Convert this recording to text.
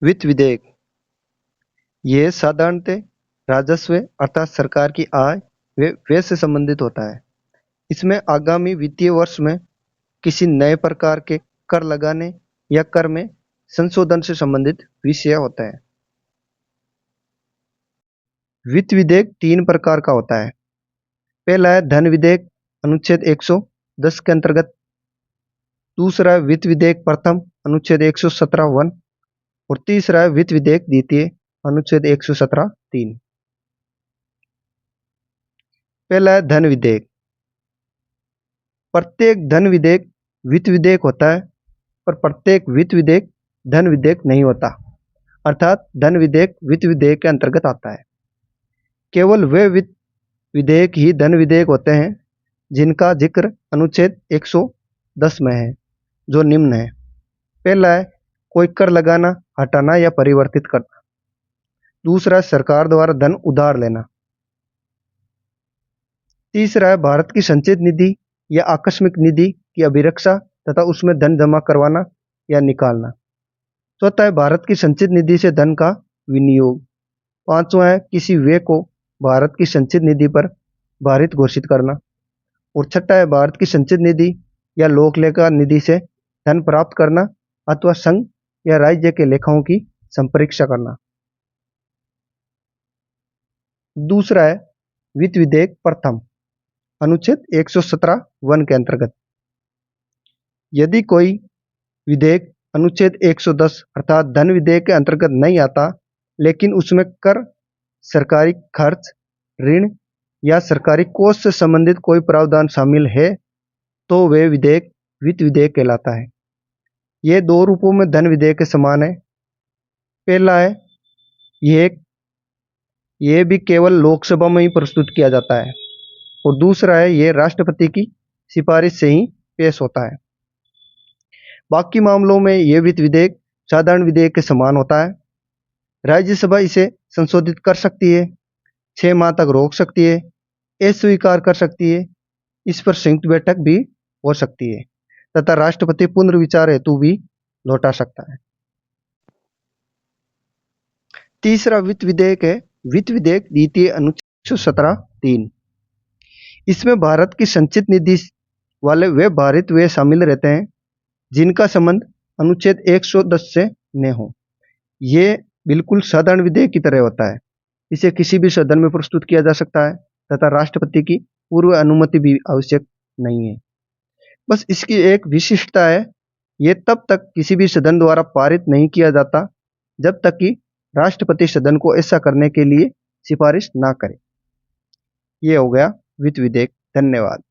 वित्त विधेयक यह साधारणतः राजस्व अर्थात सरकार की आय व व्यय से संबंधित होता है। इसमें आगामी वित्तीय वर्ष में किसी नए प्रकार के कर लगाने या कर में संशोधन से संबंधित विषय होता है। वित्त विधेयक 3 प्रकार का होता है। पहला है धन विधेयक अनुच्छेद 110 के अंतर्गत। दूसरा है वित्त विधेयक प्रथम अनुच्छेद 117(1) और तीसरा है वित्त विधेयक द्वितीय अनुच्छेद 117(3). पहला है धन विधेयक। प्रत्येक धन विधेयक वित्त विधेयक होता है, पर प्रत्येक वित्त विधेयक धन विधेयक नहीं होता, अर्थात धन विधेयक वित्त विधेयक के अंतर्गत आता है। केवल वे वित्त विधेयक ही धन विधेयक होते हैं जिनका जिक्र अनुच्छेद 110 में है, जो निम्न है। पहला है कोई कर लगाना, हटाना या परिवर्तित करना। दूसरा, सरकार द्वारा धन उधार लेना। तीसरा है भारत की संचित निधि या आकस्मिक निधि की अभिरक्षा तथा उसमें धन जमा करवाना या निकालना। चौथा है भारत की संचित निधि से धन का विनियोग। पांचवा है किसी व्यय को भारत की संचित निधि पर भारित घोषित करना। और छठा है भारत की संचित निधि या लोक लेखा निधि से धन प्राप्त करना अथवा संघ या राज्य के लेखाओं की संपरीक्षा करना। दूसरा है वित्त विधेयक प्रथम अनुच्छेद 117(1) के अंतर्गत। यदि कोई विधेयक अनुच्छेद 110 अर्थात धन विधेयक के अंतर्गत नहीं आता, लेकिन उसमें कर, सरकारी खर्च, ऋण या सरकारी कोष से संबंधित कोई प्रावधान शामिल है, तो वे विधेयक वित्त विधेयक कहलाता है। ये दो रूपों में धन विधेयक के समान है। पहला है यह भी केवल लोकसभा में ही प्रस्तुत किया जाता है, और दूसरा है यह राष्ट्रपति की सिफारिश से ही पेश होता है। बाकी मामलों में यह वित्त विधेयक साधारण विधेयक के समान होता है। राज्यसभा इसे संशोधित कर सकती है, 6 माह तक रोक सकती है, अस्वीकार कर सकती है, इस पर संयुक्त बैठक भी हो सकती है तथा राष्ट्रपति पुनर्विचार हेतु भी लौटा सकता है। तीसरा वित्त विधेयक है वित्त विधेयक द्वितीय अनुच्छेद 117(3). इसमें भारत की संचित निधि वाले वे भारित व्यय शामिल रहते हैं जिनका संबंध अनुच्छेद 110 से न हो। ये बिल्कुल साधारण विधेयक की तरह होता है। इसे किसी भी सदन में प्रस्तुत किया जा सकता है तथा राष्ट्रपति की पूर्व अनुमति भी आवश्यक नहीं है। बस इसकी एक विशिष्टता है, ये तब तक किसी भी सदन द्वारा पारित नहीं किया जाता जब तक कि राष्ट्रपति सदन को ऐसा करने के लिए सिफारिश ना करे। ये हो गया वित्त विधेयक। धन्यवाद।